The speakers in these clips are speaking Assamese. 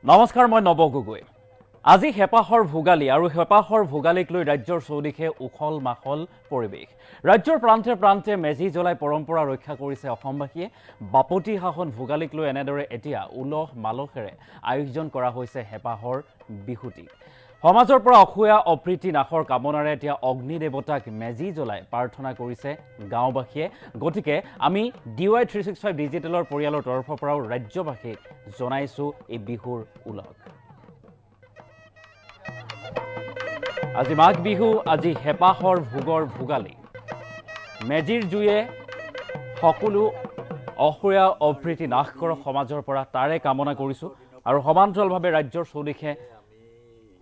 নমস্কাৰ, মই নৱ গগৈ। আজি হেপাহৰ ভোগালী আৰু হেপাহৰ ভোগালীক লৈ ৰাজ্যৰ চৌদিশে উখল মাখল পৰিৱেশ। ৰাজ্যৰ প্ৰান্তে প্ৰান্তে মেজি জ্বলাই পৰম্পৰা ৰক্ষা কৰিছে অসমবাসীয়ে। বাপতি সাহোন ভোগালীক লৈ এনেদৰে এতিয়া উলহ মালহেৰে আয়োজন কৰা হৈছে হেপাহৰ বিহুটি। সমাজৰ পৰা অসূয়া অপ্ৰীতি নাশৰ কামনাৰে এতিয়া অগ্নি দেৱতাক মেজি জ্বলাই প্ৰাৰ্থনা কৰিছে গাঁওবাসীয়ে। গতিকে আমি DY 365 ডিজিটেলৰ পৰিয়ালৰ তৰফৰ পৰাও ৰাজ্যবাসীক জনাইছোঁ এই বিহুৰ উলহ। আজি মাঘ বিহু, আজি হেপাহৰ ভোগৰ ভোগালী। মেজিৰ জুয়ে সকলো অসূয়া অপ্ৰীতি নাশ কৰক সমাজৰ পৰা, তাৰে কামনা কৰিছোঁ। আৰু সমান্তৰালভাৱে ৰাজ্যৰ চৌদিশে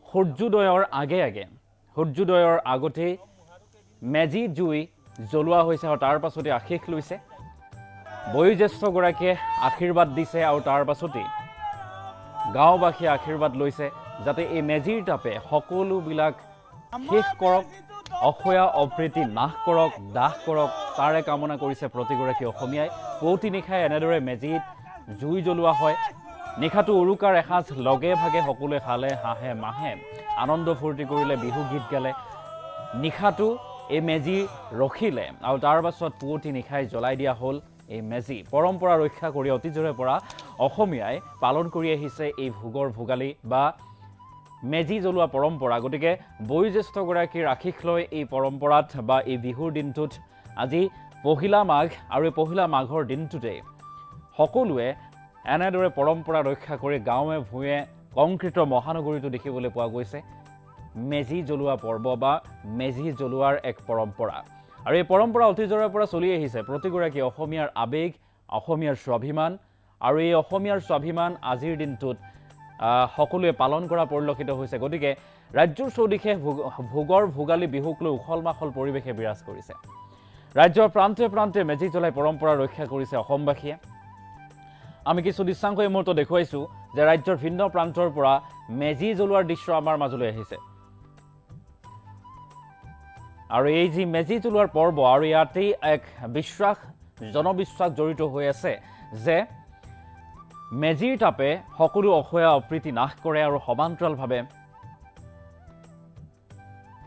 সূৰ্যোদয়ৰ সূৰ্যোদয়ৰ আগতেই মেজি জুই জ্বলোৱা হৈছে আৰু তাৰ পাছতে আশীষ লৈছে। বয়োজ্যেষ্ঠগৰাকীয়ে আশীৰ্বাদ দিছে আৰু তাৰ পাছতেই গাঁওবাসীয়ে আশীৰ্বাদ লৈছে যাতে এই মেজিৰ তাপে সকলোবিলাক শেষ কৰক, অসূয়া অপ্ৰীতি নাশ কৰক, দাহ কৰক, তাৰে কামনা কৰিছে প্ৰতিগৰাকী অসমীয়াই। পুৱতি নিশাই এনেদৰে মেজিত জুই জ্বলোৱা হয়। নিশাটো উৰুকাৰ এসাঁজ লগে ভাগে সকলোৱে খালে, হাঁহে মাহে আনন্দ ফূৰ্তি কৰিলে, বিহু গীত গালে। নিশাটো এই মেজি ৰখিলে আৰু তাৰ পাছত পুৱতি নিশাই জ্বলাই দিয়া হ'ল এই মেজি। পৰম্পৰা ৰক্ষা কৰি অতীজৰে পৰা অসমীয়াই পালন কৰি আহিছে এই ভোগৰ ভোগালী বা মেজি জ্বলোৱা পৰম্পৰা। গতিকে বয়োজ্যেষ্ঠগৰাকীৰ আশীষ লৈ এই পৰম্পৰাত বা এই বিহুৰ দিনটোত আজি পহিলা মাঘ আৰু এই পহিলা মাঘৰ দিনটোতে সকলোৱে এনেদৰে পৰম্পৰা ৰক্ষা কৰি গাঁৱে ভূঞে কংক্ৰিটৰ মহানগৰীটো দেখিবলৈ পোৱা গৈছে মেজি জ্বলোৱা পৰ্ব বা মেজি জ্বলোৱাৰ এক পৰম্পৰা। আৰু এই পৰম্পৰা অতীজৰে পৰা চলি আহিছে। প্ৰতিগৰাকী অসমীয়াৰ আৱেগ, অসমীয়াৰ স্বাভিমান, আৰু এই অসমীয়াৰ স্বাভিমান আজিৰ দিনটোত সকলোৱে পালন কৰা পৰিলক্ষিত হৈছে। গতিকে ৰাজ্যৰ চৌদিশে ভোগৰ ভোগালী বিহুক লৈ উখল মাখল পৰিৱেশে বিৰাজ কৰিছে। ৰাজ্যৰ প্ৰান্তে প্ৰান্তে মেজি জ্বলাই পৰম্পৰা ৰক্ষা কৰিছে অসমবাসীয়ে। আমি কিছু দৃশ্যাংশ এই মুহূৰ্তত দেখুৱাইছোঁ যে ৰাজ্যৰ ভিন্ন প্ৰান্তৰ পৰা মেজি জ্বলোৱাৰ দৃশ্য আমাৰ মাজলৈ আহিছে। আৰু এই যি মেজি জ্বলোৱাৰ পৰ্ব, আৰু ইয়াতেই এক জনবিশ্বাস জড়িত হৈ আছে যে মেজিৰ তাপে সকলো অসূয়া অপ্ৰীতি নাশ কৰে আৰু সমান্তৰালভাৱে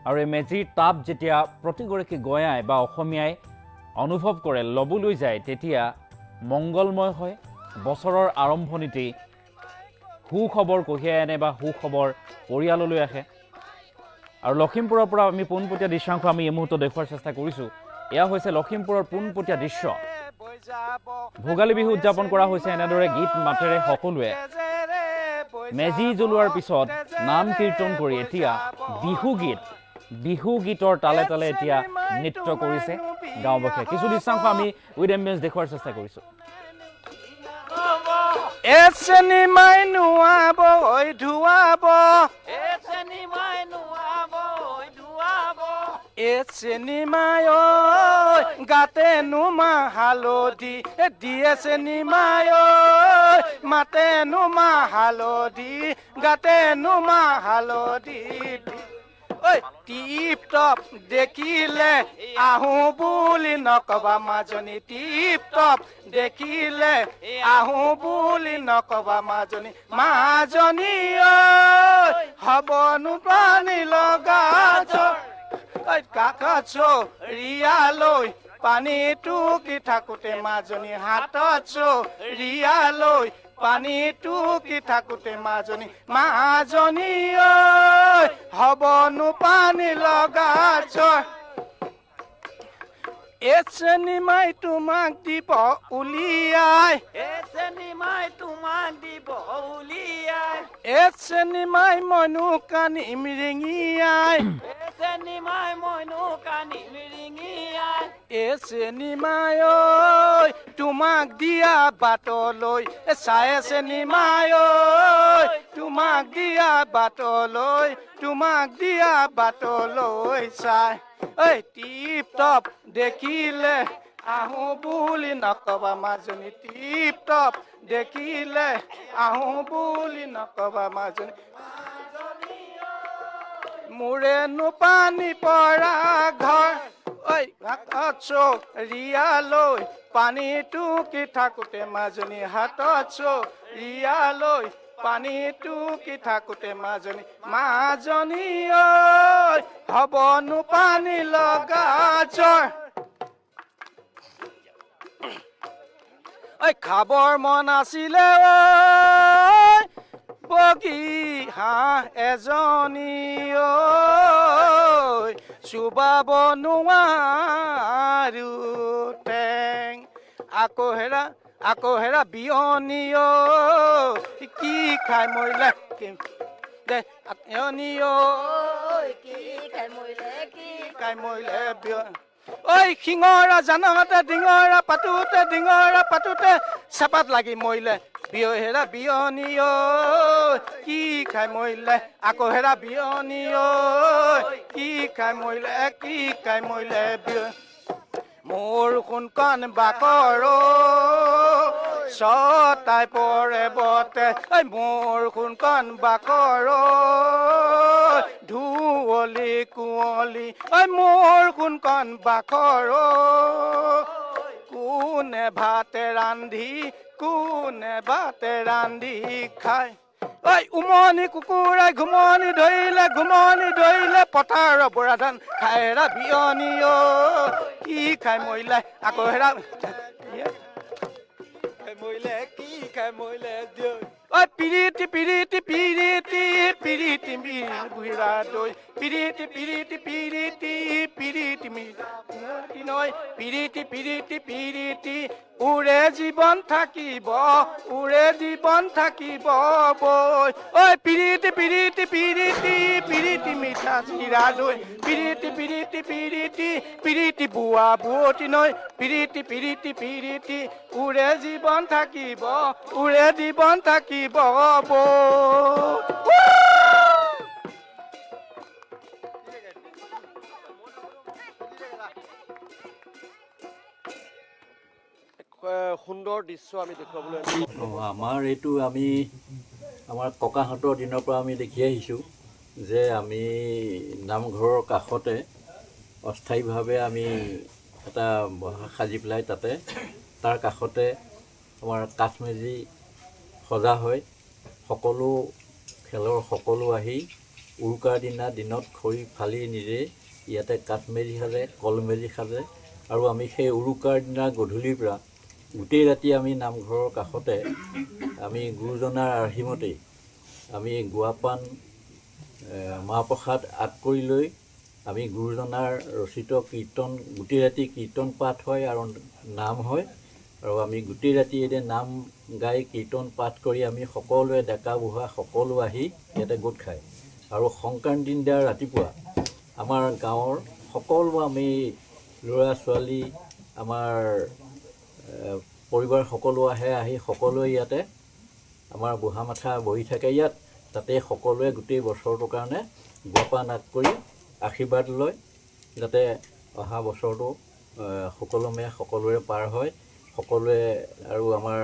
আৰু এই মেজিৰ তাপ যেতিয়া প্ৰতিগৰাকী গঞাই বা অসমীয়াই অনুভৱ কৰে, ল'বলৈ যায়, তেতিয়া মংগলময় হয়। বছৰৰ আৰম্ভণিতেই সুখবৰ কঢ়িয়াই আনে বা সুখবৰ পৰিয়াললৈ আহে। আৰু লখিমপুৰৰ পৰা আমি পোনপটীয়া দৃশ্যাংশ আমি এই মুহূৰ্তত দেখুওৱাৰ চেষ্টা কৰিছোঁ। এয়া হৈছে লখিমপুৰৰ পোনপটীয়া দৃশ্য। ভোগালী বিহু উদযাপন কৰা হৈছে এনেদৰে গীত মাতেৰে সকলোৱে মেজি জ্বলোৱাৰ পিছত নাম কীৰ্তন কৰি এতিয়া বিহু গীতৰ তালে তালে এতিয়া নৃত্য কৰিছে গাঁওবাসীয়ে। কিছু দৃশ্যাংশ আমি উইথ এম্বিয়েন্স দেখুওৱাৰ চেষ্টা কৰিছোঁ। গাতে নুমা হালধি দিয়ে চেনিমায়, মাতে নুমা হালধি, গাতে নুমা হালধি। টিপ টপ দেখিলে আহো বুলি নকবা মাজনী, টিপ টপ দেখিলে আহো বুলি নকবা মাজনী। মাজনী হবনো পানী লগা কাকা চৰিয়ালৈ পানী টুকি থাকোতে মাজনী, হাতত চৰিয়ালৈ পানী টুকি থাকোতে মাজনী। মাজনী হবনো পানী লগা চেনিমাই তোমাক দিব উলিয়াই, চেনিমাই তোমাক দিব উলিয়াই, চেনিমাই মইনো কানি মিৰিঙিয়াই, চেনিমাই মইনো কানি মিৰিঙিয়াই। চেনিমাই তোমাক দিয়া বাটলৈ চাই, চেনিমাই তোমাক দিয়া বাটলৈ, তোমাক দিয়া বাটলৈ চাই। টিপ টপ দেখিলে আহো বুলি নকবা মাজনী, টিপ টপ দেখিলে আহো বুলি নকবা মাজনী। মোৰেনো পানী পৰা ঘৰ চৰিয়ালৈ পানী টুকি থাকোতে মাজনী, হাতত চৰিয়ালৈ পানীটো কি থাকোতে মাজনী ঐ হ'বনো পানী লগা জ্বৰ ঐ খাবৰ মন আছিলে ঐ বগী হাঁহ এজনী ঐ চুবাব নোৱাৰো টেং আকৌ হেৰা বিয়নী ঐ কি খাই মৰিলে বিয়নী ঐ কি খাই মৰিলে ঐ শিঙৰা জানতে ডিঙৰা পাতোতে চেপাত লাগি মৰিলে বিয়নী ঐ কি খাই মৰিলে আকৌ হেৰা বিয়নী ঐ কি খাই মৰিলে মোৰ কোনখন বাকৰ ছটাই পৰে বতে মোৰ কোনখন বাকৰ ধুৱলি কুঁৱলি মোৰ কোনখন বাকৰ কোনে ভাতে ৰান্ধি খায় ঐ উমনি কুকুৰাই ঘুমনি ধৰিলে পথাৰৰ বৰা ধান খাই হেৰা বিয়নী ঐ কি খাই মৰিলে আকৌ হেৰা ঐ পিৰিতি বুঢ়া দৈ পিৰিতি উৰে জীৱন থাকিব বৈ ঐ পিৰিতি মিঠা চিৰা দৈ পিৰিতি বুঢ়া বুৱতী নৈ পিৰিতি উৰে জীৱন থাকিব বৈ সুন্দৰ দৃশ্য আমি দেখুৱাবলৈ আমাৰ এইটো আমি আমাৰ ককাহঁতৰ দিনৰ পৰা আমি দেখি আহিছোঁ যে আমি নামঘৰৰ কাষতে অস্থায়ীভাৱে আমি এটা বহা সাজি পেলাই তাতে তাৰ কাষতে আমাৰ কাঠমেজি সজা হয় সকলো খেলৰ সকলো আহি উৰুকাৰ দিনত খৰি ফালি নিজে ইয়াতে কাঠমেজি সাজে কলমেজি সাজে আৰু আমি সেই উৰুকাৰ দিনা গধূলিৰ পৰা গোটেই ৰাতি আমি নামঘৰৰ কাষতে আমি গুৰুজনাৰ আৰ্হিমতেই আমি গুৱাপান মাহ প্ৰসাদ আগ কৰি লৈ আমি গুৰুজনাৰ ৰচিত কীৰ্তন গোটেই ৰাতি কীৰ্তন পাঠ হয় আৰু নাম হয় আৰু আমি গোটেই ৰাতি এনে নাম গাই কীৰ্তন পাঠ কৰি আমি সকলোৱে ডেকা বুঢ়া সকলো আহি ইয়াতে গোট খায় আৰু সংক্ৰান্তিৰ দিনা ৰাতিপুৱা আমাৰ গাঁৱৰ সকলো আমি ল'ৰা ছোৱালী আমাৰ পৰিবাৰ সকলো আহি সকলোৱে ইয়াতে আমাৰ বুঢ়া মাথা বহি থাকে ইয়াত তাতে সকলোৱে গোটেই বছৰটোৰ কাৰণে গুৱাপান আগ কৰি আশীৰ্বাদ লয় যাতে অহা বছৰটো সুকলমে সকলোৰে পাৰ হয় সকলোৱে আৰু আমাৰ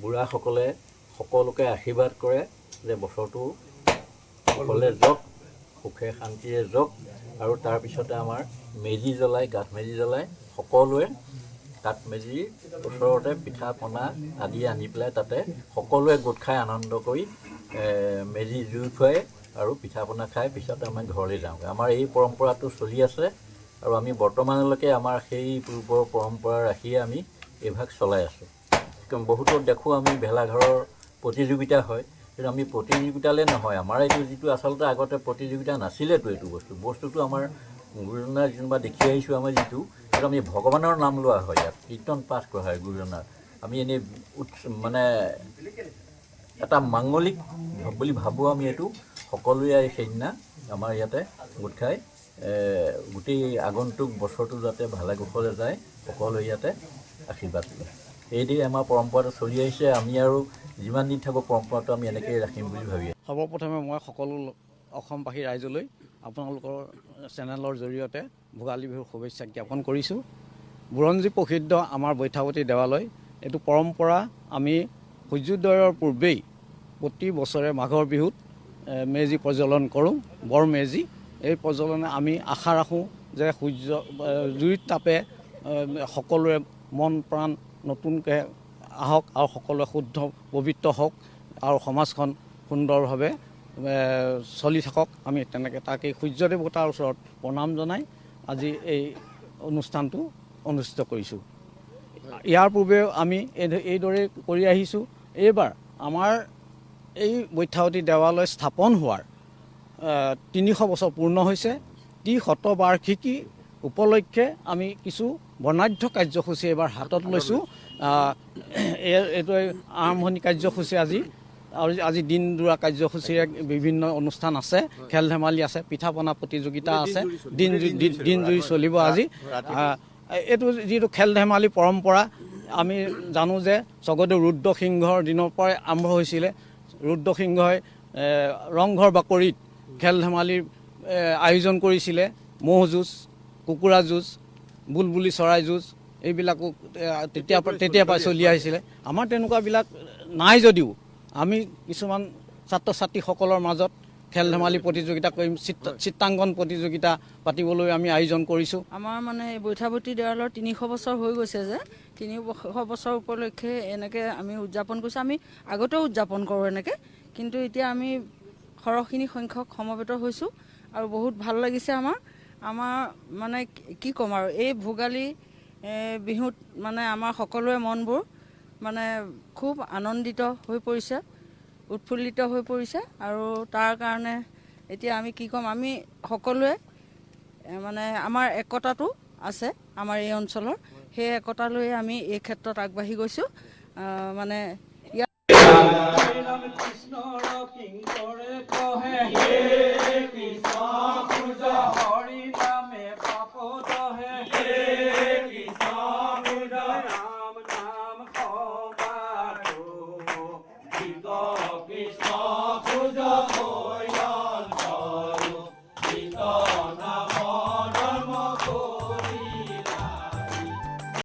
বুঢ়াসকলে সকলোকে আশীৰ্বাদ কৰে যে বছৰটো সকলোৱে যাওক সুখে শান্তিৰে যাওক আৰু তাৰপিছতে আমাৰ মেজি জ্বলায় কাঠমেজি জ্বলায় সকলোৱে কাঠমেজিৰ ওচৰতে পিঠা পনা আদি আনি পেলাই তাতে সকলোৱে গোট খাই আনন্দ কৰি মেজি জুই খুৱাই আৰু পিঠা পনা খাই পিছত আমি ঘৰলৈ যাওঁগৈ আমাৰ এই পৰম্পৰাটো চলি আছে আৰু আমি বৰ্তমানলৈকে আমাৰ সেই পূৰ্বৰ পৰম্পৰা ৰাখিয়ে আমি এইভাগ চলাই আছোঁ বহুতো দেখোঁ আমি ভেলাঘৰৰ প্ৰতিযোগিতা হয় কিন্তু আমি প্ৰতিযোগিতালৈ নহয় আমাৰ এইটো যিটো আচলতে আগতে প্ৰতিযোগিতা নাছিলেতো এইটো বস্তুটো আমাৰ গুৰুজনাৰ যেনিবা দেখি আহিছোঁ আমাৰ যিটো সেইটো আমি ভগৱানৰ নাম লোৱা হয় ইয়াত কীৰ্তন পাঠ কৰা হয় গুৰুজনাৰ আমি এনেই মানে এটা মাংগলিক বুলি ভাবোঁ আমি এইটো সকলোৱে সেইদিনা আমাৰ ইয়াতে গোট খাই গোটেই আগন্তুক বছৰটো যাতে ভালে কুশলে যায় সকলোৱে ইয়াতে আশীৰ্বাদ লয় এইদৰে আমাৰ পৰম্পৰাটো চলি আহিছে আমি আৰু যিমান দিন থাকোঁ পৰম্পৰাটো আমি এনেকৈয়ে ৰাখিম বুলি ভাবি আছোঁ সৰ্বপ্ৰথমে মই সকলো অসমবাসী ৰাইজলৈ আপোনালোকৰ চেনেলৰ জৰিয়তে ভোগালী বিহুৰ শুভেচ্ছা জ্ঞাপন কৰিছোঁ বুৰঞ্জী প্ৰসিদ্ধ আমাৰ বৈঠাৱতী দেৱালয় এইটো পৰম্পৰা আমি সূৰ্যোদয়ৰ পূৰ্বেই প্ৰতি বছৰে মাঘৰ বিহুত মেজি প্ৰজ্বলন কৰোঁ বৰ মেজি এই প্ৰজ্বলনে আমি আশা ৰাখোঁ যে সূৰ্য জুইৰ তাপে সকলোৰে মন প্ৰাণ নতুনকৈ আহক আৰু সকলোৱে শুদ্ধ পবিত্ৰ হওক আৰু সমাজখন সুন্দৰভাৱে চলি থাকক। আমি তেনেকৈ তাকেই সূৰ্য দেৱতাৰ ওচৰত প্ৰণাম জনাই আজি এই অনুষ্ঠানটো অনুষ্ঠিত কৰিছোঁ। ইয়াৰ পূৰ্বেও আমি এইদৰে কৰি আহিছোঁ। এইবাৰ আমাৰ এই বৈঠাৱতী দেৱালয় স্থাপন হোৱাৰ 300 বছৰ পূৰ্ণ হৈছে। 300 বাৰ্ষিকী উপলক্ষে আমি কিছু বৰ্ণাঢ্য কাৰ্যসূচী এইবাৰ হাতত লৈছোঁ। এইটো আৰম্ভণি কাৰ্যসূচী আজি দিনজোৰা কাৰ্যসূচীৰে বিভিন্ন অনুষ্ঠান আছে, খেল ধেমালি আছে, পিঠা পনা প্ৰতিযোগিতা আছে, দিনজুৰি চলিব আজি। এইটো যিটো খেল ধেমালি পৰম্পৰা আমি জানো যে স্বৰ্গদেউ ৰুদ্ৰসিংহৰ দিনৰ পৰাই আৰম্ভ হৈছিলে। ৰুদ্ৰসিংহই ৰংঘৰ বাকৰিত খেল ধেমালিৰ আয়োজন কৰিছিলে। ম'হ যুঁজ, কুকুৰা যুঁজ, বুলবুলি চৰাই যুঁজ এইবিলাকো তেতিয়াৰ পৰাই চলি আহিছিলে। আমাৰ তেনেকুৱাবিলাক নাই যদিও আমি কিছুমান ছাত্ৰ ছাত্ৰীসকলৰ মাজত খেল ধেমালি প্ৰতিযোগিতা কৰিম, চিত্ৰাংকন প্ৰতিযোগিতা পাতিবলৈ আমি আয়োজন কৰিছোঁ। আমাৰ মানে বৈঠাৱতী দেৱালয়ৰ 300 বছৰ হৈ গৈছে যে 300 বছৰ উপলক্ষে এনেকৈ আমি উদযাপন কৰিছোঁ। আমি আগতেও উদযাপন কৰোঁ এনেকৈ, কিন্তু এতিয়া আমি সৰহখিনি সংখ্যক সমবেত হৈছোঁ আৰু বহুত ভাল লাগিছে আমাৰ মানে কি ক'ম আৰু এই ভোগালী বিহুত মানে আমাৰ সকলোৰে মনবোৰ মানে খুব আনন্দিত হৈ পৰিছে, উৎফুল্লিত হৈ পৰিছে। আৰু তাৰ কাৰণে এতিয়া আমি কি ক'ম, আমি সকলোৱে মানে আমাৰ একতাটো আছে আমাৰ এই অঞ্চলৰ, সেই একতা লৈ আমি এই ক্ষেত্ৰত আগবাঢ়ি গৈছোঁ। মানে কৃষ্ণ